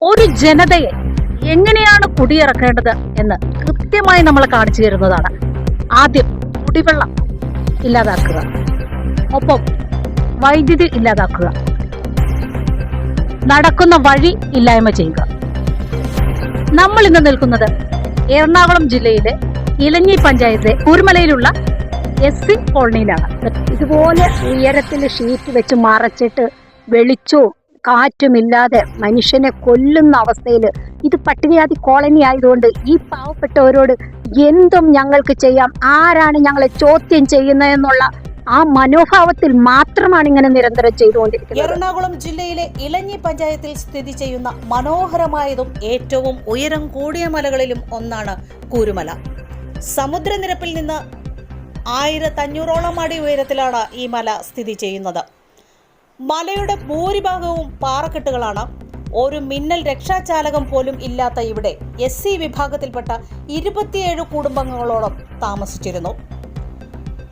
ഒരു ജനതയെ എങ്ങനെയാണ് കുടിയിറക്കേണ്ടത് എന്ന് കൃത്യമായി നമ്മൾ കാണിച്ചു തരുന്നതാണ്. ആദ്യം കുടിവെള്ളം ഇല്ലാതാക്കുക, ഒപ്പം വൈദ്യുതി ഇല്ലാതാക്കുക, നടക്കുന്ന വഴി ഇല്ലായ്മ ചെയ്യുക. നമ്മൾ ഇന്ന് നിൽക്കുന്നത് എറണാകുളം ജില്ലയിലെ ഇലഞ്ഞി പഞ്ചായത്തിലെ കൂരുമലയിലുള്ള SC കോളനിയിലാണ്. ഇതുപോലെ ഉയരത്തിൽ ഷീറ്റ് വെച്ച് മറച്ചിട്ട് വെളിച്ചവും കാറ്റുമില്ലാതെ മനുഷ്യനെ കൊല്ലുന്ന അവസ്ഥയിൽ ഇത് പട്ടികജാതി കോളനി ആയതുകൊണ്ട് ഈ പാവപ്പെട്ടവരോട് എന്തും ഞങ്ങൾക്ക് ചെയ്യാം, ആരാണ് ഞങ്ങളെ ചോദ്യം ചെയ്യുന്നതെന്നുള്ള ആ മനോഭാവത്തിൽ മാത്രമാണ് ഇങ്ങനെ നിരന്തരം ചെയ്തുകൊണ്ടിരിക്കുന്നത്. എറണാകുളം ജില്ലയിലെ ഇലഞ്ഞി പഞ്ചായത്തിൽ സ്ഥിതി ചെയ്യുന്ന മനോഹരമായതും ഏറ്റവും ഉയരം കൂടിയ മലകളിലും ഒന്നാണ് കൂരുമല. സമുദ്രനിരപ്പിൽ നിന്ന് 1500ഓളം അടി ഉയരത്തിലാണ് ഈ മല സ്ഥിതി ചെയ്യുന്നത്. മലയുടെ ഭൂരിഭാഗവും പാറക്കെട്ടുകളാണ്. ഒരു മിന്നൽ രക്ഷാചാലകം പോലും ഇല്ലാത്ത ഇവിടെ SC വിഭാഗത്തിൽപ്പെട്ട 27 കുടുംബങ്ങളോളം താമസിച്ചിരുന്നു.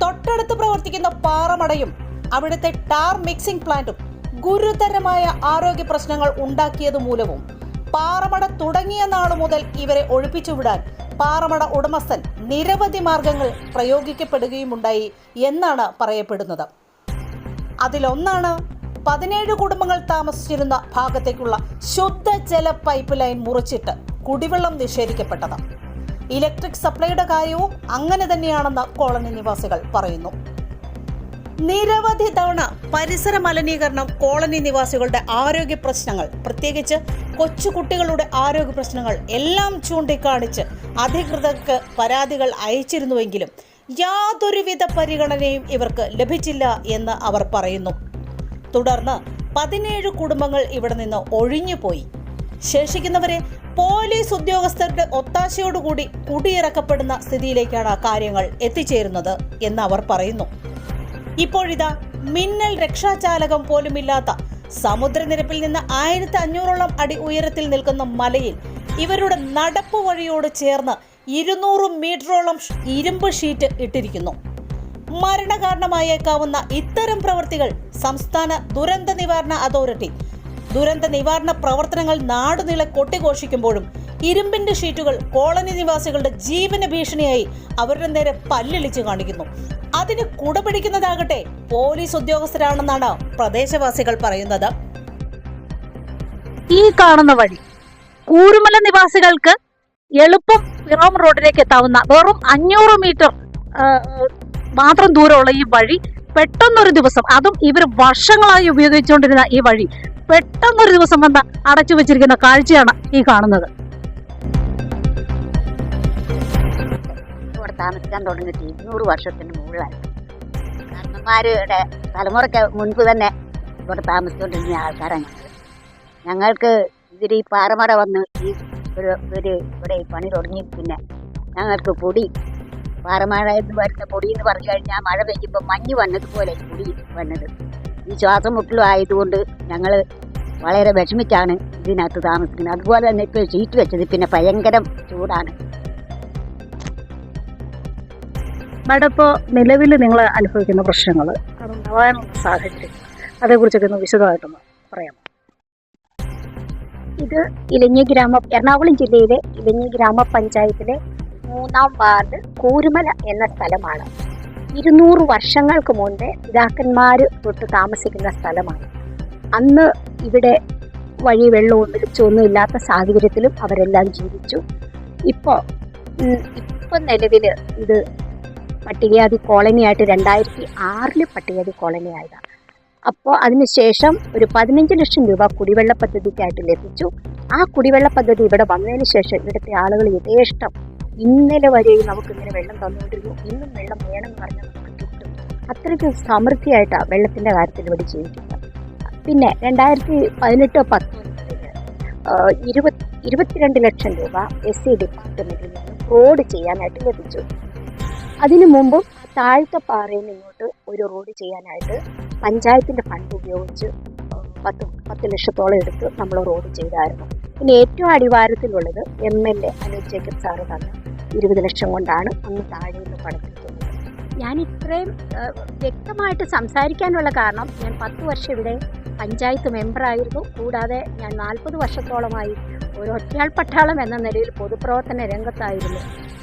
തൊട്ടടുത്ത് പ്രവർത്തിക്കുന്ന പാറമടയും അവിടുത്തെ ടാർ മിക്സിംഗ് പ്ലാന്റും ഗുരുതരമായ ആരോഗ്യ പ്രശ്നങ്ങൾ ഉണ്ടാക്കിയത് മൂലവും പാറമട തുടങ്ങിയ നാളു മുതൽ ഇവരെ ഒഴിപ്പിച്ചുവിടാൻ പാറമട ഉടമസ്ഥൻ നിരവധി മാർഗങ്ങൾ പ്രയോഗിക്കപ്പെടുകയുമുണ്ടായി എന്നാണ് പറയപ്പെടുന്നത്. അതിലൊന്നാണ് 17 കുടുംബങ്ങൾ താമസിച്ചിരുന്ന ഭാഗത്തേക്കുള്ള ശുദ്ധജല പൈപ്പ് ലൈൻ മുറിച്ചിട്ട് കുടിവെള്ളം നിഷേധിക്കപ്പെട്ടത്. ഇലക്ട്രിക് സപ്ലൈയുടെ കാര്യവും അങ്ങനെ തന്നെയാണെന്ന് കോളനി നിവാസികൾ പറയുന്നു. നിരവധി തവണ പരിസര മലിനീകരണം, കോളനി നിവാസികളുടെ ആരോഗ്യ പ്രശ്നങ്ങൾ, പ്രത്യേകിച്ച് കൊച്ചുകുട്ടികളുടെ ആരോഗ്യ പ്രശ്നങ്ങൾ എല്ലാം ചൂണ്ടിക്കാണിച്ച് അധികൃതർക്ക് പരാതികൾ അയച്ചിരുന്നുവെങ്കിലും യാതൊരുവിധ പരിഗണനയും ഇവർക്ക് ലഭിച്ചില്ല എന്ന് അവർ പറയുന്നു. തുടർന്ന് 17 കുടുംബങ്ങൾ ഇവിടെ നിന്ന് ഒഴിഞ്ഞുപോയി. ശേഷിക്കുന്നവരെ പോലീസ് ഉദ്യോഗസ്ഥരുടെ ഒത്താശയോടുകൂടി കുടിയിറക്കപ്പെടുന്ന സ്ഥിതിയിലേക്കാണ് കാര്യങ്ങൾ എത്തിച്ചേരുന്നത് എന്ന് അവർ പറയുന്നു. ഇപ്പോഴിതാ മിന്നൽ രക്ഷാചാലകം പോലുമില്ലാത്ത സമുദ്രനിരപ്പിൽ നിന്ന് 1500ഓളം അടി ഉയരത്തിൽ നിൽക്കുന്ന മലയിൽ ഇവരുടെ നടപ്പ് വഴിയോട് ചേർന്ന് 200 മീറ്ററോളം ഇരുമ്പ് ഷീറ്റ് ഇട്ടിരിക്കുന്നു. മരണകാരണമായേക്കാവുന്ന ഇത്തരം പ്രവൃത്തികൾ സംസ്ഥാന ദുരന്ത നിവാരണ അതോറിറ്റി ദുരന്ത നിവാരണ പ്രവർത്തനങ്ങൾ നാടുനീളെ കൊട്ടിഘോഷിക്കുമ്പോഴും ഇരുമ്പിന്റെ ഷീറ്റുകൾ കോളനി നിവാസികളുടെ ജീവന് ഭീഷണിയായി അവരുടെ നേരെ പല്ലിളിച്ചു കാണിക്കുന്നു. അതിന് കുടപിടിക്കുന്നതാകട്ടെ പോലീസ് ഉദ്യോഗസ്ഥരാണെന്നാണ് പ്രദേശവാസികൾ പറയുന്നത്. ഈ കാണുന്ന വഴി കൂരുമല നിവാസികൾക്ക് എളുപ്പം പിറോം റോഡിലേക്ക് എത്താവുന്ന വെറും 500 മീറ്റർ മാത്രം ദൂരമുള്ള ഈ വഴി പെട്ടെന്നൊരു ദിവസം, അതും ഇവർ വർഷങ്ങളായി ഉപയോഗിച്ചുകൊണ്ടിരുന്ന ഈ വഴി പെട്ടെന്നൊരു ദിവസം വന്ന് അടച്ചു വെച്ചിരിക്കുന്ന കാഴ്ചയാണ് ഈ കാണുന്നത്. ഇവിടെ താമസിക്കാൻ തുടങ്ങിയിട്ട് 200 വർഷത്തിന് മുകളിലായി. കാരണന്മാരുടെ തലമുറയ്ക്ക് മുൻപ് തന്നെ ഇവിടെ താമസിച്ചുകൊണ്ടിരുന്ന ആൾക്കാരാണ് ഞങ്ങൾക്ക്. ഇതിൽ ഈ പാറമട വന്ന് ഈ ഇവിടെ ഈ പണി തുടങ്ങി പിന്നെ ഞങ്ങൾക്ക് പൊടി, പാറമഴ എന്ന് വരുന്ന പൊടി എന്ന് പറഞ്ഞു കഴിഞ്ഞാൽ മഴ പെയ്യുമ്പോൾ മഞ്ഞ് വന്നതുപോലെ പൊടി വന്നത്. ഈ ശ്വാസം മുട്ടലും ആയതുകൊണ്ട് ഞങ്ങൾ വളരെ വിഷമിച്ചാണ് ഇതിനകത്ത് താമസിക്കുന്നത്. അതുപോലെ തന്നെ ഇപ്പോൾ ഷീറ്റ് വെച്ചത് പിന്നെ ഭയങ്കര ചൂടാണ്. മാഡം, ഇപ്പോൾ നിലവിൽ നിങ്ങൾ അനുഭവിക്കുന്ന പ്രശ്നങ്ങൾ, അതുണ്ടാവാനുള്ള സാഹചര്യം, അതേക്കുറിച്ചൊക്കെ ഒന്ന് വിശദമായിട്ടൊന്ന് പറയാമോ? ഇത് എറണാകുളം ജില്ലയിലെ ഇലഞ്ഞി ഗ്രാമപഞ്ചായത്തിലെ 3-ാം വാർഡ് കൂരുമല എന്ന സ്ഥലമാണ്. 200 വർഷങ്ങൾക്ക് മുൻപേ പിതാക്കന്മാർ തൊട്ട് താമസിക്കുന്ന സ്ഥലമാണ്. അന്ന് ഇവിടെ വഴി വെള്ളവും വെളിച്ചമൊന്നും ഇല്ലാത്ത സാഹചര്യത്തിലും അവരെല്ലാം ജീവിച്ചു. ഇപ്പോൾ നിലവിൽ ഇത് പട്ടികജാതി കോളനിയായിട്ട് 2006 പട്ടികജാതി കോളനി ആയതാണ്. അപ്പോൾ അതിനുശേഷം ഒരു 15 ലക്ഷം രൂപ കുടിവെള്ള പദ്ധതിക്കായിട്ട് ലഭിച്ചു. ആ കുടിവെള്ള പദ്ധതി ഇവിടെ വന്നതിന് ശേഷം ഇവിടുത്തെ ആളുകൾ യഥേഷ്ടം ഇന്നലെ വരെയും നമുക്കിങ്ങനെ വെള്ളം തന്നുകൊണ്ടിരുന്നു. ഇന്നും വെള്ളം വേണമെന്ന് പറഞ്ഞാൽ നമുക്ക് കിട്ടും. അത്രയ്ക്ക് സമൃദ്ധിയായിട്ടാണ് വെള്ളത്തിൻ്റെ കാര്യത്തിൽ ഇവിടെ ജീവിക്കുന്നത്. പിന്നെ 2018-19 22 ലക്ഷം രൂപ SC ഡിപ്പാർട്ട്മെൻറ്റിൽ നിന്ന് റോഡ് ചെയ്യാനായിട്ട് ലഭിച്ചു. അതിനു മുമ്പും താഴത്തെ പാറയിൽ നിന്നോട്ട് ഒരു റോഡ് ചെയ്യാനായിട്ട് പഞ്ചായത്തിൻ്റെ ഫണ്ട് ഉപയോഗിച്ച് 10 ലക്ഷത്തോളം എടുത്ത് നമ്മൾ റോഡ് ചെയ്തായിരുന്നു. പിന്നെ ഏറ്റവും അടിവാരത്തിലുള്ളത് MLA അനൂപ് ജേക്കബ് സാറ് തന്ന 20 ലക്ഷം കൊണ്ടാണ് അന്ന് താഴെ നിന്ന് പണിതിരിക്കുന്നത്. ഞാൻ ഇത്രയും വ്യക്തമായിട്ട് സംസാരിക്കാനുള്ള കാരണം, ഞാൻ 10 വർഷം ഇവിടെ പഞ്ചായത്ത് മെമ്പറായിരുന്നു. കൂടാതെ ഞാൻ 40 വർഷത്തോളമായി ഒരു ഒറ്റയാൾ പട്ടാളം എന്ന നിലയിൽ പൊതുപ്രവർത്തന രംഗത്തായിരുന്നു.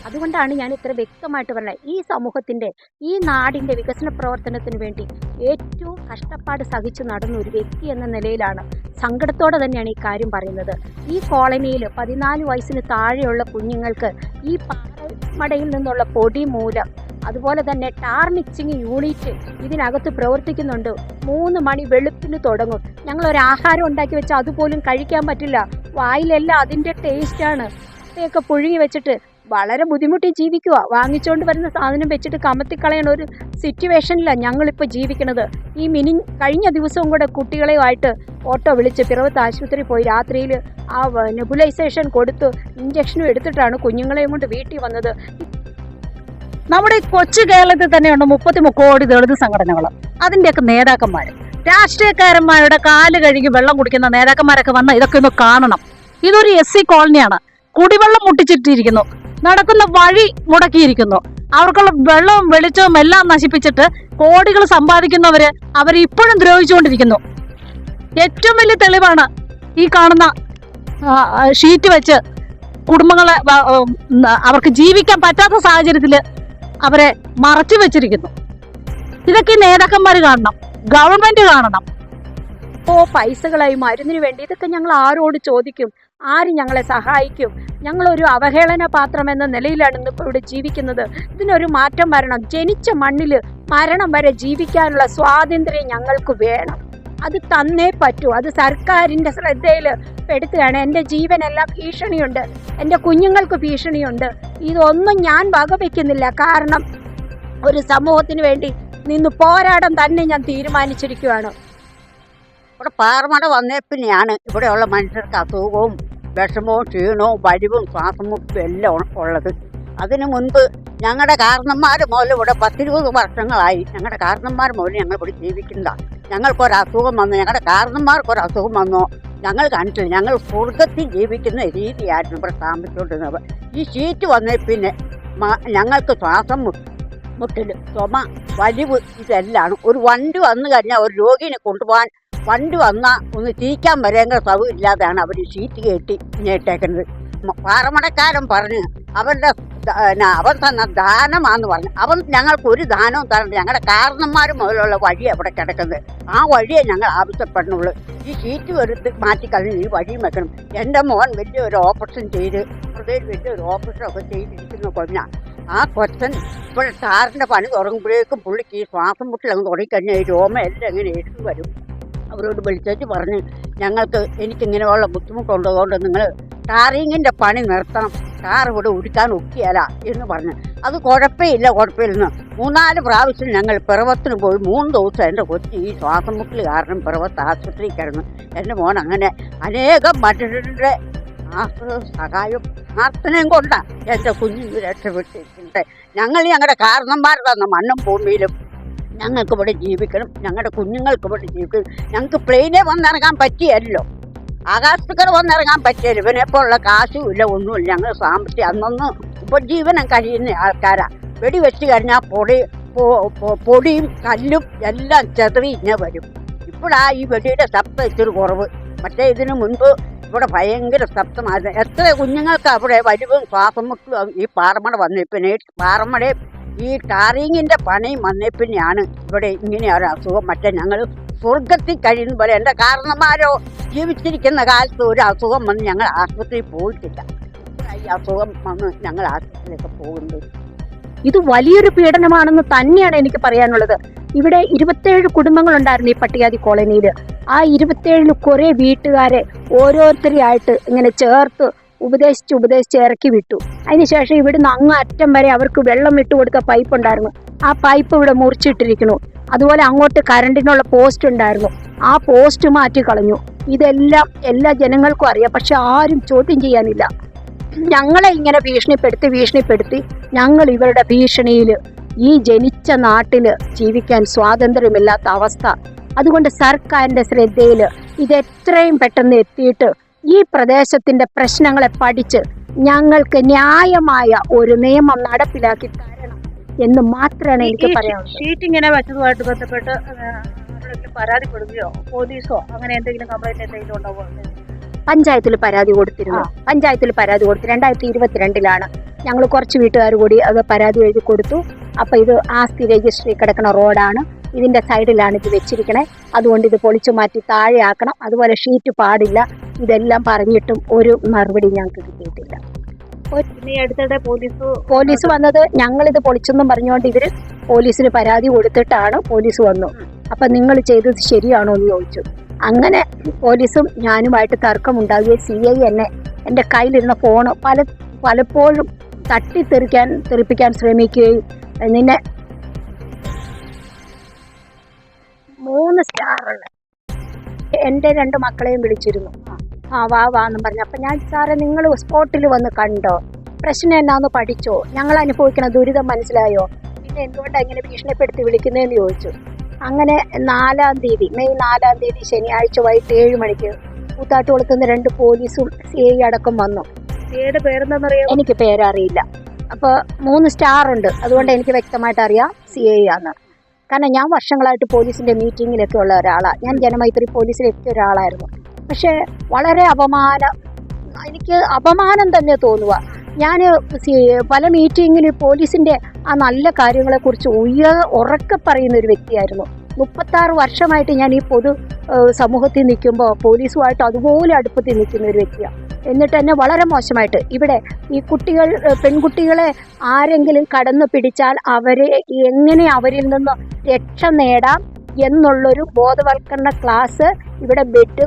അതുകൊണ്ടാണ് ഞാൻ ഇത്ര വ്യക്തമായിട്ട് പറഞ്ഞത്. ഈ സമൂഹത്തിൻ്റെ, ഈ നാടിൻ്റെ വികസന പ്രവർത്തനത്തിന് വേണ്ടി ഏറ്റവും കഷ്ടപ്പാട് സഹിച്ചു നടന്ന ഒരു വ്യക്തി എന്ന നിലയിലാണ് സങ്കടത്തോടെ തന്നെയാണ് ഈ കാര്യം പറയുന്നത്. ഈ കോളനിയിൽ 14 വയസ്സിന് താഴെയുള്ള കുഞ്ഞുങ്ങൾക്ക് ഈ പാറമടയിൽ നിന്നുള്ള പൊടി മൂലം, അതുപോലെ തന്നെ ടാർ മിക്സിങ് യൂണിറ്റ് ഇതിനകത്ത് പ്രവർത്തിക്കുന്നുണ്ട്. 3 മണി വെളുപ്പിന് തുടങ്ങും. ഞങ്ങളൊരു ആഹാരം ഉണ്ടാക്കി വെച്ചാൽ അതുപോലും കഴിക്കാൻ പറ്റില്ല. വായിലെല്ലാം അതിൻ്റെ ടേസ്റ്റാണ്. ഒക്കെ പുഴുങ്ങി വെച്ചിട്ട് വളരെ ബുദ്ധിമുട്ടി ജീവിക്കുക. വാങ്ങിച്ചുകൊണ്ട് വരുന്ന സാധനം വെച്ചിട്ട് കമത്തിക്കളയണ ഒരു സിറ്റുവേഷനിലാണ് ഞങ്ങളിപ്പോൾ ജീവിക്കുന്നത്. കഴിഞ്ഞ ദിവസവും കൂടെ കുട്ടികളെയുമായിട്ട് ഓട്ടോ വിളിച്ച് പിറവത്ത് ആശുപത്രി പോയി രാത്രിയിൽ ആ നെബുലൈസേഷൻ കൊടുത്ത് ഇഞ്ചക്ഷനും എടുത്തിട്ടാണ് കുഞ്ഞുങ്ങളെയും കൊണ്ട് വീട്ടിൽ വന്നത്. നമ്മുടെ ഈ കൊച്ചു കേരളത്തിൽ തന്നെയുണ്ട് 33 കോടി ദളിത് സംഘടനകൾ. അതിൻ്റെയൊക്കെ നേതാക്കന്മാർ, രാഷ്ട്രീയക്കാരന്മാരുടെ കാല് കഴുകി വെള്ളം കുടിക്കുന്ന നേതാക്കന്മാരൊക്കെ വന്ന ഇതൊക്കെ ഒന്ന് കാണണം. ഇതൊരു SC കോളനിയാണ്. കുടിവെള്ളം മുട്ടിച്ചിട്ടിരിക്കുന്നു, നടക്കുന്ന വഴി മുടക്കിയിരിക്കുന്നു, അവർക്കുള്ള വെള്ളവും വെളിച്ചവും എല്ലാം നശിപ്പിച്ചിട്ട് കോടികൾ സമ്പാദിക്കുന്നവര് അവരെ ഇപ്പോഴും ദ്രോഹിച്ചുകൊണ്ടിരിക്കുന്നു. ഏറ്റവും വലിയ തെളിവാണ് ഈ കാണുന്ന ഷീറ്റ് വെച്ച് കുടുംബങ്ങളെ അവർക്ക് ജീവിക്കാൻ പറ്റാത്ത സാഹചര്യത്തിൽ അവരെ മറച്ചു വെച്ചിരിക്കുന്നു. ഇതൊക്കെ നേതാക്കന്മാർ കാണണം, ഗവൺമെന്റ് കാണണം. പൈസകളായി മരുന്നിന് വേണ്ടി ഇതൊക്കെ ഞങ്ങൾ ആരോട് ചോദിക്കും? ആര് ഞങ്ങളെ സഹായിക്കും? ഞങ്ങളൊരു അവഹേളന പാത്രം എന്ന നിലയിലാണ് ഇന്നിപ്പോൾ ഇവിടെ ജീവിക്കുന്നത്. ഇതിനൊരു മാറ്റം വരണം. ജനിച്ച മണ്ണിൽ മരണം വരെ ജീവിക്കാനുള്ള സ്വാതന്ത്ര്യം ഞങ്ങൾക്ക് വേണം. അത് തന്നേ പറ്റൂ. അത് സർക്കാരിൻ്റെ ശ്രദ്ധയിൽ പെടുത്തുകയാണ്. എൻ്റെ ജീവനെല്ലാം ഭീഷണിയുണ്ട്, എൻ്റെ കുഞ്ഞുങ്ങൾക്ക് ഭീഷണിയുണ്ട്. ഇതൊന്നും ഞാൻ വകവയ്ക്കുന്നില്ല. കാരണം ഒരു സമൂഹത്തിന് വേണ്ടി നിന്ന് പോരാടാൻ തന്നെ ഞാൻ തീരുമാനിച്ചിരിക്കുകയാണ്. ഇവിടെ പാറമട വന്നേ പിന്നെയാണ് ഇവിടെയുള്ള മനുഷ്യർക്ക് അസുഖവും വിഷമവും ക്ഷീണവും വലിവും ശ്വാസമുട്ടും എല്ലാം ഉള്ളത്. അതിനു മുൻപ് ഞങ്ങളുടെ കാരണന്മാർ മുതൽ ഇവിടെ 10-20 വർഷങ്ങളായി ഞങ്ങളുടെ കാരണന്മാർ മുതൽ ഞങ്ങൾ ഇവിടെ ജീവിക്കുന്നതാണ്. ഞങ്ങൾക്കൊരസുഖം വന്നു, ഞങ്ങളുടെ കാരണന്മാർക്കൊരസുഖം വന്നോ ഞങ്ങൾ കണ്ടിട്ടില്ല. ഞങ്ങൾ സ്വർഗത്തിൽ ജീവിക്കുന്ന രീതിയായിരുന്നു ഇവിടെ താമസിച്ചുകൊണ്ടിരുന്നത്. ഈ ഷീറ്റ് വന്നേ പിന്നെ ഞങ്ങൾക്ക് ശ്വാസം മുട്ടൽ, ചുമ, വലിവ് ഇതെല്ലാം. ഒരു വണ്ടി വന്നു കഴിഞ്ഞാൽ ഒരു രോഗിനെ കൊണ്ടുപോകാൻ വണ്ടി വന്നാൽ ഒന്ന് തിരിക്കാൻ വരേണ്ട സൗകര്യം ഇല്ലാതെയാണ് അവർ ഷീറ്റ് കെട്ടി ഇങ്ങേട്ടേക്കുന്നത്. പാറമടക്കാരൻ പറഞ്ഞ് അവൻ തന്ന ദാനമാണെന്ന് പറഞ്ഞു. അവൻ ഞങ്ങൾക്ക് ഒരു ദാനവും തരണം. ഞങ്ങളുടെ കാരണന്മാർ മുതലുള്ള വഴി അവിടെ കിടക്കുന്നത്. ആ വഴിയെ ഞങ്ങൾ ആവശ്യപ്പെടുന്നുള്ളൂ. ഈ ഷീറ്റ് എടുത്ത് മാറ്റിക്കളഞ്ഞ് ഈ വഴിയും വെക്കണം. എൻ്റെ മോൻ വലിയൊരു ഓപ്പറേഷൻ ചെയ്ത് ഹൃദയം വലിയൊരു ഓപ്പറേഷനൊക്കെ ചെയ്തിരിക്കുന്ന കൊഞ്ഞാൽ ആ കൊച്ചൻ ഇപ്പോൾ ടാറിൻ്റെ പണി തുടങ്ങുമ്പോഴേക്കും പുള്ളിക്ക് ഈ ശ്വാസം മുട്ടിലങ്ങ് തുടങ്ങിക്കഴിഞ്ഞാൽ ഈ രോമ എല്ലാം എങ്ങനെ എടുത്തു വരും. അവരോട് വിളിച്ചേച്ച് പറഞ്ഞ് എനിക്കിങ്ങനെയുള്ള ബുദ്ധിമുട്ടുള്ളതുകൊണ്ട് നിങ്ങൾ ടാറിങ്ങിൻ്റെ പണി നിർത്തണം, ടാർ ഇവിടെ ഉരുക്കാൻ ഒക്കിയല്ല എന്ന് പറഞ്ഞ്. അത് കുഴപ്പമില്ലെന്ന് 3-4 പ്രാവശ്യം ഞങ്ങൾ പിറവത്തിന് പോയി. 3 ദിവസം എൻ്റെ കൊച്ചി ഈ ശ്വാസം മുട്ടൽ കാരണം പിറവത്ത് ആശുപത്രിയിൽ കിടന്നു. എൻ്റെ മോൻ അങ്ങനെ അനേകം മനുഷ്യരുടെ സഹായം പ്രാർത്ഥനയും കൊണ്ടാണ് എൻ്റെ കുഞ്ഞിന് രക്ഷപ്പെട്ടിരിക്കുന്നത്. ഞങ്ങളുടെ കാരണന്മാർ തന്ന മണ്ണും ഭൂമിയിലും ഞങ്ങൾക്ക് ഇവിടെ ജീവിക്കണം, ഞങ്ങളുടെ കുഞ്ഞുങ്ങൾക്ക് ഇവിടെ ജീവിക്കണം. ഞങ്ങൾക്ക് പ്ലെയിനെ വന്നിറങ്ങാൻ പറ്റിയല്ലോ, ആകാശത്തുകൂടെ വന്നിറങ്ങാൻ പറ്റിയല്ലോ. ഇവനെപ്പോലുള്ള കാശും ഇല്ല, ഒന്നുമില്ല. ഞങ്ങൾ സാമ്പത്തികം അന്നൊന്ന് ഉപജീവനം കഴിയുന്ന ആൾക്കാരാണ്. വെടിവെച്ച് കഴിഞ്ഞാൽ പൊടിയും കല്ലും എല്ലാം ചെതറി ഇങ്ങനെ വരും. ഇപ്പോഴാ ഈ വെടിയുടെ ശബ്ദം ഇച്ചിരി കുറവ്. മറ്റേ ഇതിനു മുൻപ് ഇവിടെ ഭയങ്കര ശബ്ദമായിരുന്നു. എത്ര കുഞ്ഞുങ്ങൾക്ക് അവിടെ വലിവും ശ്വാസം മുട്ടും ഈ പാറമട വന്നേപ്പിന്നെ. പാറമടയും ഈ ടാറിങ്ങിൻ്റെ പണിയും വന്നേപ്പിന്നെയാണ് ഇവിടെ ഇങ്ങനെ ഒരു അസുഖം. മറ്റേ ഞങ്ങൾ സ്വർഗത്തിൽ കഴിയുന്ന പോലെ എൻ്റെ കാരണന്മാരോ ജീവിച്ചിരിക്കുന്ന കാലത്ത് ഒരു അസുഖം വന്ന് ഞങ്ങൾ ആശുപത്രിയിൽ പോയിട്ടില്ല. ഈ അസുഖം വന്ന് ഞങ്ങൾ ആശുപത്രിയിലൊക്കെ പോകുന്നത്. ഇത് വലിയൊരു പീഡനമാണെന്ന് തന്നെയാണ് എനിക്ക് പറയാനുള്ളത്. ഇവിടെ 27 കുടുംബങ്ങളുണ്ടായിരുന്നു ഈ പട്ടികാതി കോളനിയിൽ. ആ 27 കുറേ വീട്ടുകാരെ ഓരോരുത്തരെയായിട്ട് ഇങ്ങനെ ചേർത്ത് ഉപദേശിച്ച് ഇറക്കി വിട്ടു. അതിനുശേഷം ഇവിടുന്ന് അങ്ങ് അറ്റം വരെ അവർക്ക് വെള്ളം ഇട്ട് കൊടുത്ത പൈപ്പ് ഉണ്ടായിരുന്നു. ആ പൈപ്പ് ഇവിടെ മുറിച്ചിട്ടിരിക്കുന്നു. അതുപോലെ അങ്ങോട്ട് കറണ്ടിനുള്ള പോസ്റ്റ് ഉണ്ടായിരുന്നു, ആ പോസ്റ്റ് മാറ്റി കളഞ്ഞു. ഇതെല്ലാം എല്ലാ ജനങ്ങൾക്കും അറിയാം, പക്ഷെ ആരും ചോദ്യം ചെയ്യാനില്ല. ഞങ്ങളെ ഇങ്ങനെ ഭീഷണിപ്പെടുത്തി ഞങ്ങൾ ഇവരുടെ ഭീഷണിയിൽ ഈ ജനിച്ച നാട്ടിൽ ജീവിക്കാൻ സ്വാതന്ത്ര്യമില്ലാത്ത അവസ്ഥ. അതുകൊണ്ട് സർക്കാരിൻ്റെ ശ്രദ്ധയിൽ ഇത് എത്രയും പെട്ടെന്ന് എത്തിയിട്ട് ഈ പ്രദേശത്തിൻ്റെ പ്രശ്നങ്ങളെ പഠിച്ച് ഞങ്ങൾക്ക് ന്യായമായ ഒരു നിയമം നടപ്പിലാക്കി തരണം എന്ന് മാത്രമാണ് എനിക്ക് പറയാനുള്ളത്. ഷീറ്റ് ഇങ്ങനെ വെച്ചതുമായിട്ട് ബന്ധപ്പെട്ട് പരാതി കൊടുക്കുകയോ പോലീസോ അങ്ങനെ എന്തെങ്കിലും കംപ്ലൈന്റ് എന്തെങ്കിലും ഉണ്ടാവോ? പഞ്ചായത്തിൽ പരാതി കൊടുത്തിരുന്നു. പഞ്ചായത്തിൽ പരാതി കൊടുത്തു. 2022 ഞങ്ങൾ കുറച്ച് വീട്ടുകാർ കൂടി അത് പരാതി എഴുതി കൊടുത്തു. അപ്പോൾ ഇത് ആസ്തി രജിസ്ട്രി കിടക്കുന്ന റോഡാണ്, ഇതിൻ്റെ സൈഡിലാണ് ഇത് വെച്ചിരിക്കണേ, അതുകൊണ്ട് ഇത് പൊളിച്ചു മാറ്റി താഴെ ആക്കണം, അതുപോലെ ഷീറ്റ് പാടില്ല, ഇതെല്ലാം പറഞ്ഞിട്ടും ഒരു മറുപടി ഞങ്ങൾക്ക് കിട്ടിയിട്ടില്ല. അടുത്തിടെ പോലീസ് വന്നത് ഞങ്ങളിത് പൊളിച്ചെന്നും പറഞ്ഞുകൊണ്ട് ഇവർ പോലീസിന് പരാതി കൊടുത്തിട്ടാണ് പോലീസ് വന്നു. അപ്പം നിങ്ങൾ ചെയ്തത് ശരിയാണോ എന്ന് ചോദിച്ചു. അങ്ങനെ പോലീസും ഞാനുമായിട്ട് തർക്കമുണ്ടാകുകയും CI എന്നെ എൻ്റെ കയ്യിലിരുന്ന ഫോണ് പലപ്പോഴും തെറിപ്പിക്കാൻ ശ്രമിക്കുകയും നിന്നെ 3 സ്റ്റാറുള്ള എൻ്റെ 2 മക്കളെയും വിളിച്ചിരുന്നു. വാന്ന് പറഞ്ഞു. അപ്പം ഞാൻ സാറേ നിങ്ങൾ സ്പോട്ടിൽ വന്ന് കണ്ടോ, പ്രശ്നം എന്നാന്ന് പഠിച്ചോ, ഞങ്ങൾ അനുഭവിക്കുന്ന ദുരിതം മനസ്സിലായോ, പിന്നെ എന്തുകൊണ്ടാണ് ഇങ്ങനെ ഭീഷണിപ്പെടുത്തി വിളിക്കുന്നതെന്ന് ചോദിച്ചു. അങ്ങനെ മെയ് 4 തീയതി ശനിയാഴ്ച വൈകിട്ട് 7 മണിക്ക് കൂത്താട്ടുകുളത്തുനിന്ന് 2 പോലീസും CI അടക്കം വന്നു. പേരെന്താണെന്നറിയാം? എനിക്ക് പേരറിയില്ല. അപ്പോൾ 3 സ്റ്റാർ ഉണ്ട്, അതുകൊണ്ട് എനിക്ക് വ്യക്തമായിട്ട് അറിയാം CI ആണ്. കാരണം ഞാൻ വർഷങ്ങളായിട്ട് പോലീസിൻ്റെ മീറ്റിങ്ങിലൊക്കെ ഉള്ള ഒരാളാണ്. ഞാൻ ജനമൈത്രി പോലീസിലെത്തിയ ഒരാളായിരുന്നു. പക്ഷേ വളരെ എനിക്ക് അപമാനം തന്നെ തോന്നുക. ഞാൻ പല മീറ്റിങ്ങിൽ പോലീസിൻ്റെ ആ നല്ല കാര്യങ്ങളെക്കുറിച്ച് ഉറക്കെ പറയുന്ന ഒരു വ്യക്തിയായിരുന്നു. 36 വർഷമായിട്ട് ഞാൻ ഈ പൊതു സമൂഹത്തിൽ നിൽക്കുമ്പോൾ പോലീസുമായിട്ട് അതുപോലെ അടുപ്പത്തിൽ നിൽക്കുന്ന ഒരു വ്യക്തിയാണ്. എന്നിട്ട് തന്നെ വളരെ മോശമായിട്ട് ഇവിടെ ഈ പെൺകുട്ടികളെ ആരെങ്കിലും കടന്നു പിടിച്ചാൽ അവരെ എങ്ങനെ അവരിൽ നിന്ന് രക്ഷ നേടാം എന്നുള്ളൊരു ബോധവൽക്കരണ ക്ലാസ് ഇവിടെ ബെഡ്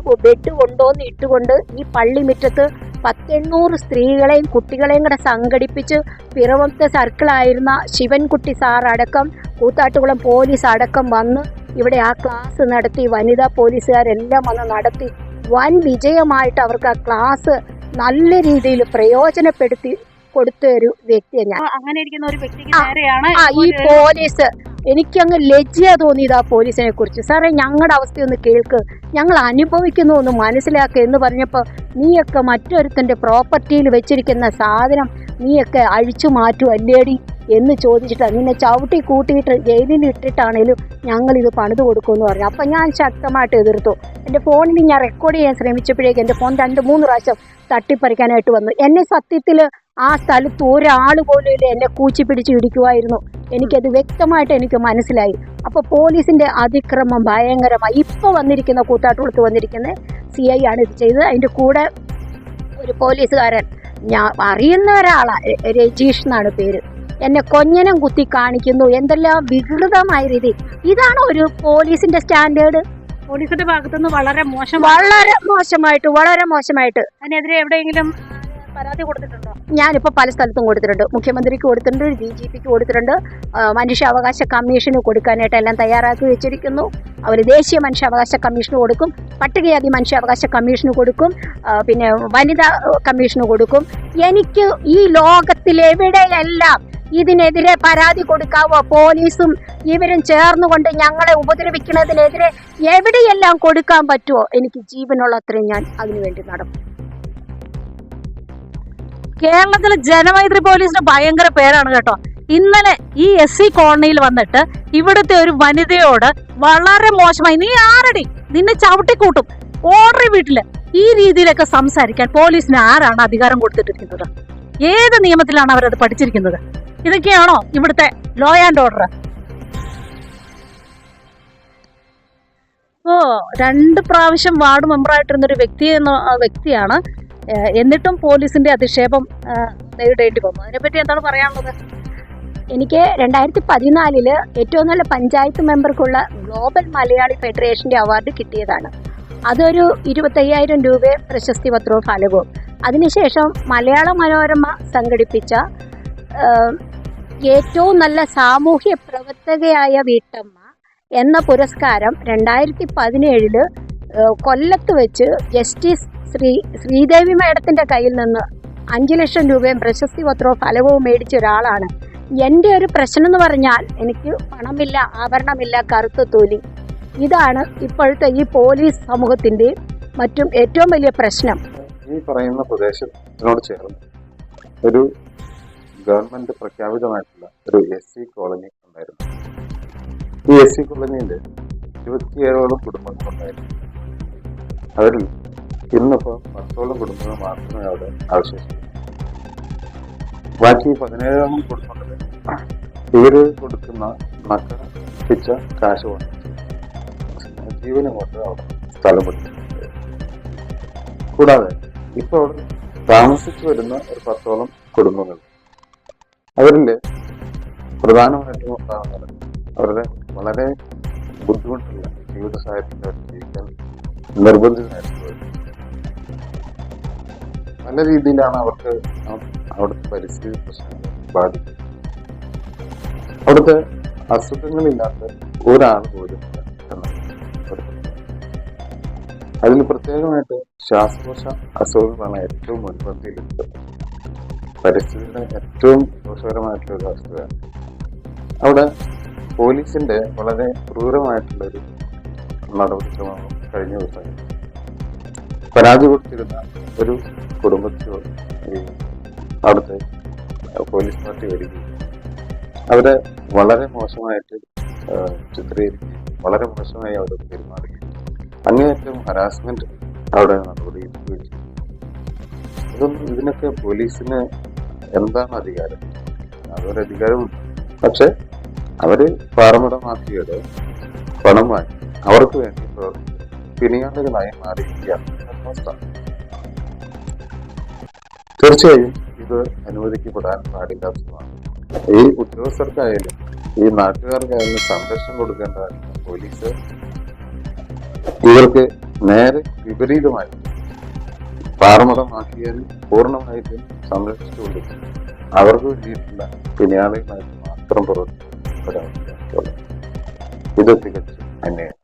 കൊണ്ടുവന്ന് ഇട്ടുകൊണ്ട് ഈ പള്ളിമുറ്റത്ത് 800 സ്ത്രീകളെയും കുട്ടികളെയും കൂടെ സംഘടിപ്പിച്ച് പിറവത്തെ സർക്കിളായിരുന്ന ശിവൻകുട്ടി സാർ അടക്കം കൂത്താട്ടുകുളം പോലീസ് അടക്കം വന്ന് ഇവിടെ ആ ക്ലാസ് നടത്തി. വനിതാ പോലീസുകാരെല്ലാം വന്ന് നടത്തി. വൻ വിജയമായിട്ട് അവർക്ക് ആ ക്ലാസ് നല്ല രീതിയിൽ പ്രയോജനപ്പെടുത്തി കൊടുത്ത ഒരു വ്യക്തിയാണ് ഞാൻ. അങ്ങനെ ഇരിക്കുന്ന ഒരു വ്യക്തിക്ക് ഈ പോലീസ് എനിക്കങ്ങ് ലജ്ജ തോന്നിയത് ആ പോലീസിനെ കുറിച്ച്. സാറേ ഞങ്ങളുടെ അവസ്ഥയൊന്ന് കേൾക്ക്, ഞങ്ങൾ അനുഭവിക്കുന്നു ഒന്ന് മനസ്സിലാക്കുക എന്ന് പറഞ്ഞപ്പോൾ നീയൊക്കെ മറ്റൊരുത്തൻ്റെ പ്രോപ്പർട്ടിയിൽ വെച്ചിരിക്കുന്ന സാധനം നീയൊക്കെ അഴിച്ചു മാറ്റുമല്ലേടി എന്ന് ചോദിച്ചിട്ട് നിന്നെ ചവിട്ടി കൂട്ടിയിട്ട് ജയിലിൽ ഇട്ടിട്ടാണേലും ഞങ്ങളിത് പണിത് കൊടുക്കുമെന്ന് പറഞ്ഞു. അപ്പം ഞാൻ ശക്തമായിട്ട് എതിർത്തു. എൻ്റെ ഫോണിൽ ഞാൻ റെക്കോർഡ് ചെയ്യാൻ ശ്രമിച്ചപ്പോഴേക്കും എൻ്റെ ഫോൺ 2-3 പ്രാവശ്യം തട്ടിപ്പറിക്കാനായിട്ട് വന്നു. എന്നെ സത്യത്തിൽ ആ സ്ഥലത്ത് ഒരാൾ പോലും ഇല്ല, എന്നെ കൂച്ചി പിടിച്ച് ഇടിക്കുമായിരുന്നു. എനിക്കത് വ്യക്തമായിട്ട് എനിക്ക് മനസ്സിലായി. അപ്പോൾ പോലീസിൻ്റെ അതിക്രമം ഭയങ്കരമായി. ഇപ്പോൾ വന്നിരിക്കുന്ന കൂത്താട്ടുകുളത്ത് വന്നിരിക്കുന്ന CI ആണ് ഇത് ചെയ്തത്. അതിൻ്റെ കൂടെ ഒരു പോലീസുകാരൻ ഞാൻ അറിയുന്ന ഒരാളാണ്, രജീഷ് എന്നാണ് പേര്, എന്നെ കൊഞ്ഞനം കുത്തി കാണിക്കുന്നു. എന്തെല്ലാം വികൃതമായ രീതി. ഇതാണ് ഒരു പോലീസിന്റെ സ്റ്റാൻഡേർഡ്. പോലീസിന്റെ ഭാഗത്തുനിന്ന് വളരെ മോശമായിട്ട് അതിനെതിരെ എവിടെയെങ്കിലും പരാതി കൊടുത്തിട്ടുണ്ടോ? ഞാനിപ്പോൾ പല സ്ഥലത്തും കൊടുത്തിട്ടുണ്ട്. മുഖ്യമന്ത്രിക്ക് കൊടുത്തിട്ടുണ്ട്, DGPക്ക് കൊടുത്തിട്ടുണ്ട്, മനുഷ്യാവകാശ കമ്മീഷന് കൊടുക്കാനായിട്ട് എല്ലാം തയ്യാറാക്കി വെച്ചിരിക്കുന്നു. അവർ ദേശീയ മനുഷ്യാവകാശ കമ്മീഷന് കൊടുക്കും, പട്ടികജാതി മനുഷ്യാവകാശ കമ്മീഷന് കൊടുക്കും, പിന്നെ വനിതാ കമ്മീഷന് കൊടുക്കും. എനിക്ക് ഈ ലോകത്തിലെവിടെയെല്ലാം ഇതിനെതിരെ പരാതി കൊടുക്കാവോ, പോലീസും ഇവരും ചേർന്നുകൊണ്ട് ഞങ്ങളെ ഉപദ്രവിക്കുന്നതിനെതിരെ എവിടെയെല്ലാം കൊടുക്കാൻ പറ്റുമോ, എനിക്ക് ജീവനുള്ള അത്രയും ഞാൻ അതിനുവേണ്ടി നടക്കും. കേരളത്തിലെ ജനമൈത്രി പോലീസിന് ഭയങ്കര പേരാണ് കേട്ടോ. ഇന്നലെ ഈ SC കോളനിയിൽ വന്നിട്ട് ഇവിടുത്തെ ഒരു വനിതയോട് വളരെ മോശമായി, നീ ആരടി, നിന്നെ ചവിട്ടിക്കൂട്ടും, ഓർഡറി വീട്ടില്, ഈ രീതിയിലൊക്കെ സംസാരിക്കാൻ പോലീസിന് ആരാണ് അധികാരം കൊടുത്തിട്ടിരിക്കുന്നത്? ഏത് നിയമത്തിലാണ് അവരത് പഠിച്ചിരിക്കുന്നത്? ഇതൊക്കെയാണോ ഇവിടുത്തെ ലോ ആൻഡ് ഓർഡർ? 2 പ്രാവശ്യം വാർഡ് മെമ്പറായിട്ടിരുന്നൊരു വ്യക്തിയാണ്. എന്നിട്ടും പോലീസിന്റെ അധിക്ഷേപം നേരിടേണ്ടി വന്നു. അതിനെപ്പറ്റി എന്താണ് പറയാനുള്ളത്? എനിക്ക് 2014 ഏറ്റവും നല്ല പഞ്ചായത്ത് മെമ്പർക്കുള്ള ഗ്ലോബൽ മലയാളി ഫെഡറേഷന്റെ അവാർഡ് കിട്ടിയതാണ്. അതൊരു 25,000 രൂപ പ്രശസ്തി പത്രവും ഫലകവും. അതിനുശേഷം മലയാള മനോരമ സംഘടിപ്പിച്ച ഏറ്റവും നല്ല സാമൂഹ്യ പ്രവർത്തകയായ വീട്ടമ്മ എന്ന പുരസ്കാരം 2017 കൊല്ലത്ത് വെച്ച് ജസ്റ്റിസ് ശ്രീദേവി മേഡത്തിൻ്റെ കയ്യിൽ നിന്ന് 5 ലക്ഷം രൂപയും പ്രശസ്തി പത്രവും ഫലകവും മേടിച്ച ഒരാളാണ്. എൻ്റെ ഒരു പ്രശ്നം എന്ന് പറഞ്ഞാൽ എനിക്ക് പണമില്ല, ആഭരണമില്ല, കറുത്ത തൊലി. ഇതാണ് ഇപ്പോഴത്തെ ഈ പോലീസ് സമൂഹത്തിൻ്റെ മറ്റും ഏറ്റവും വലിയ പ്രശ്നം. ഈ പറയുന്ന പ്രദേശത്തിനോട് ചേർന്ന് ഒരു ഗവൺമെന്റ് പ്രഖ്യാപിതമായിട്ടുള്ള ഒരു SC കോളനി ഉണ്ടായിരുന്നു. ഈ SC കോളനിയിൽ 27ഓളം കുടുംബങ്ങളുണ്ടായിരുന്നു. അവരിൽ ഇന്നിപ്പോൾ 10ഓളം കുടുംബങ്ങൾ മാത്രമേ അവിടെ അവശേഷിക്കൂ. ബാക്കി 17ഓളം കുടുംബങ്ങളിൽ ഇവര് കൊടുക്കുന്ന നക്കിച്ച കാശ് കൊണ്ട് ജീവനം കൊണ്ട് അവിടെ സ്ഥലം കൊടുത്തിട്ടുണ്ട്. കൂടാതെ ഇപ്പോൾ അവിടെ താമസിച്ചു വരുന്ന ഒരു 10ഓളം കുടുംബങ്ങൾ, അവരില് പ്രധാനമായിട്ടും ഉണ്ടാകുന്നത് അവരുടെ വളരെ ബുദ്ധിമുട്ടുള്ള ജീവിത സാഹചര്യത്തിൽ ജീവിക്കാൻ നിർബന്ധിതമായിട്ടുള്ളത്. പല രീതിയിലാണ് അവർക്ക് അവിടുത്തെ പരിസ്ഥിതി പ്രശ്നങ്ങൾ ബാധിക്കുന്നത്. അവിടുത്തെ അസുഖങ്ങളില്ലാത്ത ഒരാൾ പോലും ഇല്ല എന്നാണ് ഒരു പ്രശ്നം. അതിൽ പ്രത്യേകമായിട്ട് ശ്വാസകോശ അസുഖങ്ങളാണ് ഏറ്റവും മുൻപന്തിയിലെത്തുന്നത്. പരിസ്ഥിതിയുടെ ഏറ്റവും ദോഷകരമായിട്ടുള്ള ഒരു അവസ്ഥയാണ്. അവിടെ പോലീസിന്റെ വളരെ ക്രൂരമായിട്ടുള്ളൊരു നടപടിക്രമം കഴിഞ്ഞ ദിവസം പരാജയപ്പെടുത്തിയിരുന്ന ഒരു കുടുംബത്തോട് ഈ അവിടുത്തെ പോലീസ് പാർട്ടി വരികയും അവരെ വളരെ മോശമായിട്ട് ചിത്രീകരിക്കുകയും വളരെ മോശമായി അവിടെ പെരുമാറുകയും അങ്ങേയറ്റം ഹരാസ്മെന്റ് അവിടെ നടപടിയെടുക്കുകയും ചെയ്തു. ഇതിനൊക്കെ പോലീസിന് എന്താണ് അധികാരം? അതൊരു അധികാരമുണ്ട്. പക്ഷെ അവര് പാറമട മാഫിയയുടെ പണം വാങ്ങി അവർക്ക് വേണ്ടി പ്രവർത്തിച്ച് പിണിയാളുകളായി മാറിയിരിക്കുകയാണ് അവസ്ഥ. തീർച്ചയായും ഇത് അനുവദിക്കപ്പെടാൻ പാടില്ലാത്തതാണ്. ഈ ഉദ്യോഗസ്ഥർക്കായാലും ഈ നാട്ടുകാർക്കായാലും സംരക്ഷണം കൊടുക്കേണ്ട പോലീസ് ഇവർക്ക് നേരെ വിപരീതമായിട്ട് പാറമടമാക്കിയാൽ പൂർണ്ണമായിട്ടും സംരക്ഷിച്ചുകൊണ്ടിരിക്കും. അവർക്ക് വേണ്ടിയിട്ടുള്ള പിണിയാളുകളായിട്ട് മാത്രം പ്രവർത്തിക്കുന്ന ഒരവസ്ഥയാണ്. ഇത് തികച്ചും അന്യായം.